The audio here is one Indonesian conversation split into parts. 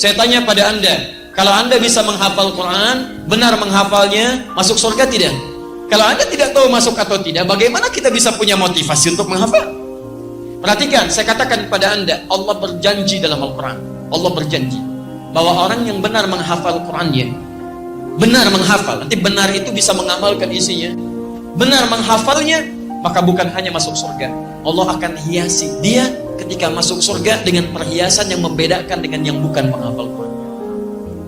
Saya tanya pada Anda, kalau Anda bisa menghafal Quran, benar menghafalnya, masuk surga tidak? Kalau Anda tidak tahu masuk atau tidak, bagaimana kita bisa punya motivasi untuk menghafal? Perhatikan, saya katakan kepada Anda, Allah berjanji dalam Al-Quran. Allah berjanji bahwa orang yang benar menghafal Qurannya, benar menghafal, nanti benar itu bisa mengamalkan isinya, benar menghafalnya, maka bukan hanya masuk surga, Allah akan hiasi dia ketika masuk surga dengan perhiasan yang membedakan dengan yang bukan menghafal Quran.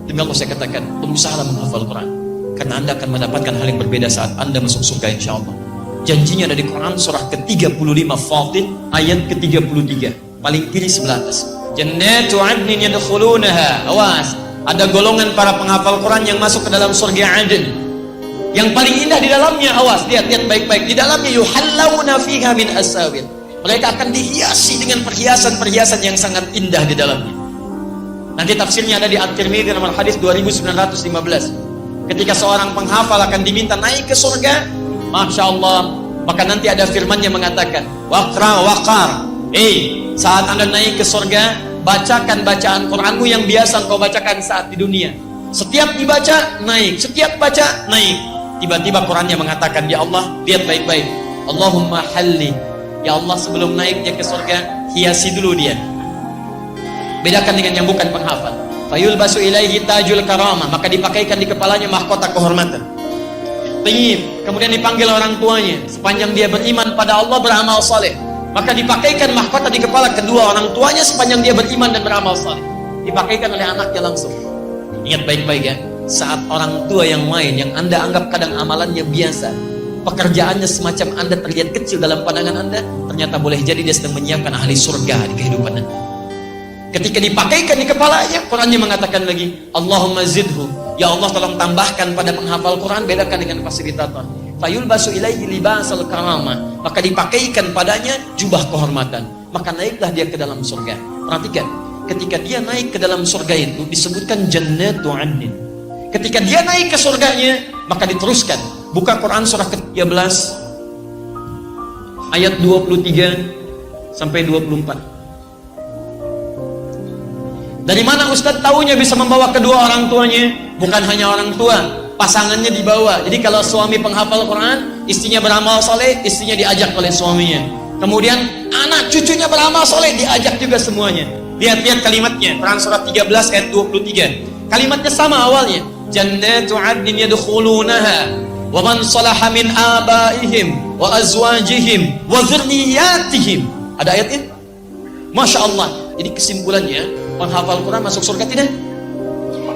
Demi Allah saya katakan, berusahalah menghafal Quran, karena Anda akan mendapatkan hal yang berbeda saat Anda masuk surga insya Allah. Janjinya dari Quran surah ke-35 Fatir ayat ke-33, paling kiri sebelah atas. Jannatu adnin yadkhulunaha. Awas, ada golongan para penghafal Quran yang masuk ke dalam surga Aden. Yang paling indah di dalamnya, awas, lihat baik-baik. Di dalamnya yuhallawna fiha min asawir. Mereka akan dihiasi dengan perhiasan-perhiasan yang sangat indah di dalamnya. Nanti tafsirnya ada di At-Tirmidzi nomor hadis 2915. Ketika seorang penghafal akan diminta naik ke surga, Masya Allah, maka nanti ada firman-Nya mengatakan, waqar. Saat Anda naik ke surga, bacakan bacaan Quranmu yang biasa engkau bacakan saat di dunia. Setiap dibaca, naik. Setiap baca, naik. Tiba-tiba Qurannya mengatakan, ya Allah, lihat baik-baik. Allahumma halli. Ya Allah, sebelum naik dia ke surga, hiasi dulu dia. Bedakan dengan yang bukan penghafal. Fayulbasu ilaihi tajul karamah, maka dipakaikan di kepalanya mahkota kehormatan. Kemudian dipanggil orang tuanya, sepanjang dia beriman pada Allah, beramal saleh, maka dipakaikan mahkota di kepala kedua orang tuanya sepanjang dia beriman dan beramal saleh. Dipakaikan oleh anaknya langsung. Ingat baik-baik ya, saat orang tua yang lain yang Anda anggap kadang amalannya biasa, pekerjaannya semacam Anda terlihat kecil dalam pandangan Anda, ternyata boleh jadi dia sedang menyiapkan ahli surga di kehidupan Anda. Ketika dipakaikan di kepalanya, Qurannya mengatakan lagi, Allahumma zidhu, ya Allah tolong tambahkan pada penghafal Quran, bedakan dengan fasilitator. Fayulbasu ilaihi libasal karamah, maka dipakaikan padanya jubah kehormatan, maka naiklah dia ke dalam surga. Perhatikan, ketika dia naik ke dalam surga itu disebutkan jannatu adnin. Ketika dia naik ke surganya, maka diteruskan. Buka Quran surah ke-13 ayat 23 sampai 24. Dari mana Ustadz tahunya bisa membawa kedua orang tuanya? Bukan hanya orang tua, pasangannya dibawa. Jadi kalau suami penghafal Quran, istrinya beramal soleh, istrinya diajak oleh suaminya. Kemudian anak cucunya beramal soleh, diajak juga semuanya. Lihat kalimatnya, Quran surah 13 ayat 23. Kalimatnya sama awalnya. Jannatu adnin yadkhulunaha wa man salaha min abaihim wa azwajihim wa dzurriyyatihim. Ada ayat ini? Masya Allah. Jadi kesimpulannya, penghafal Quran masuk surga tidak?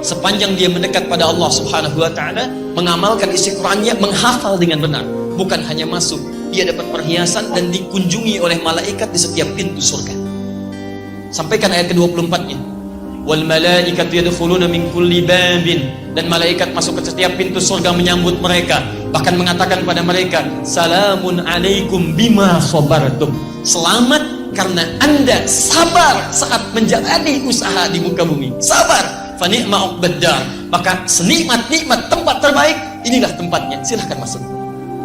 Sepanjang dia mendekat pada Allah Subhanahu wa ta'ala, mengamalkan isi Qurannya, menghafal dengan benar. Bukan hanya masuk, dia dapat perhiasan dan dikunjungi oleh malaikat di setiap pintu surga. Sampaikan ayat ke-24-nya. Wal malaikatu yadkhuluna min kulli babin, dan malaikat masuk ke setiap pintu surga menyambut mereka, bahkan mengatakan pada mereka, salamun alaikum bima sabartum. Selamat karena Anda sabar saat menjalani usaha di muka bumi. Sabar. Fa ni'ma uqbaddar. Maka senikmat-nikmat tempat terbaik, inilah tempatnya. Silahkan masuk.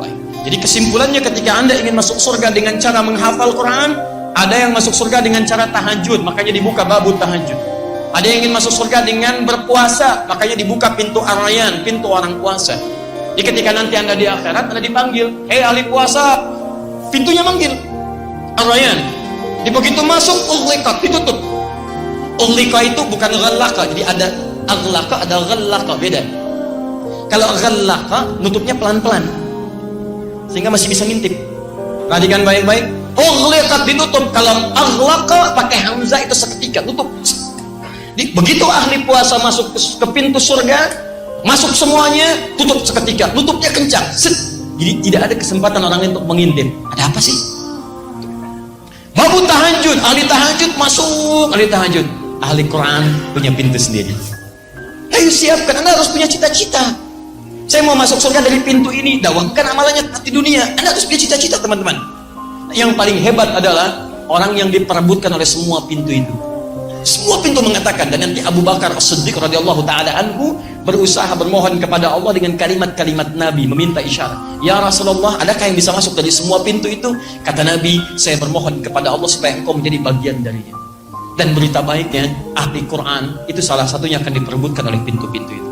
Baik. Jadi kesimpulannya, ketika Anda ingin masuk surga dengan cara menghafal Quran, ada yang masuk surga dengan cara tahajud, makanya dibuka babu tahajud. Ada yang ingin masuk surga dengan berpuasa, makanya dibuka pintu ar-rayyan, pintu orang puasa. Jadi ketika nanti Anda di akhirat, Anda dipanggil, hei ahli puasa, pintunya manggil ar-rayyan. Di begitu masuk, ughliqa, ditutup. Ughliqa itu bukan ghallaka, jadi ada aghlaqa, ada ghallaka, beda. Kalau ghallaka, nutupnya pelan-pelan, sehingga masih bisa ngintip. Perhatikan baik-baik. Ughliqa, ditutup. Kalau aghlaqa pakai hamzah itu seketika, tutup. Jadi, begitu ahli puasa masuk ke pintu surga, masuk semuanya, tutup seketika, tutupnya kencang. Jadi tidak ada kesempatan orang untuk mengintip. Ada apa sih? Babu tahajud, ahli tahajud masuk, ahli tahajud. Ahli Quran punya pintu sendiri. Ayo siapkan, Anda harus punya cita-cita. Saya mau masuk surga dari pintu ini, dawangkan amalannya di dunia. Anda harus punya cita-cita, teman-teman. Yang paling hebat adalah orang yang diperebutkan oleh semua pintu itu. Semua pintu mengatakan, dan nanti Abu Bakar As-Siddiq radhiyallahu taala anhu berusaha bermohon kepada Allah dengan kalimat-kalimat Nabi, meminta isyarat. Ya Rasulullah, adakah yang bisa masuk dari semua pintu itu? Kata Nabi, saya bermohon kepada Allah supaya engkau menjadi bagian darinya. Dan berita baiknya, ahli Quran itu salah satunya akan diperebutkan oleh pintu-pintu itu.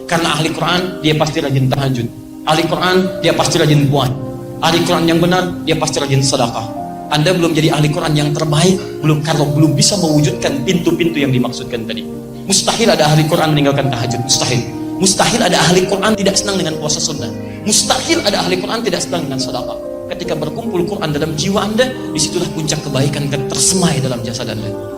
Karena ahli Quran, dia pasti rajin tahajud. Ahli Quran, dia pasti rajin puasa. Ahli Quran yang benar, dia pasti rajin sedekah. Anda belum jadi ahli Quran yang terbaik, kalau belum bisa mewujudkan pintu-pintu yang dimaksudkan tadi. Mustahil ada ahli Quran meninggalkan tahajud, mustahil. Mustahil ada ahli Quran tidak senang dengan puasa sunnah. Mustahil ada ahli Quran tidak senang dengan sedekah. Ketika berkumpul Quran dalam jiwa Anda, disitulah puncak kebaikan tersemai dalam jasad Anda.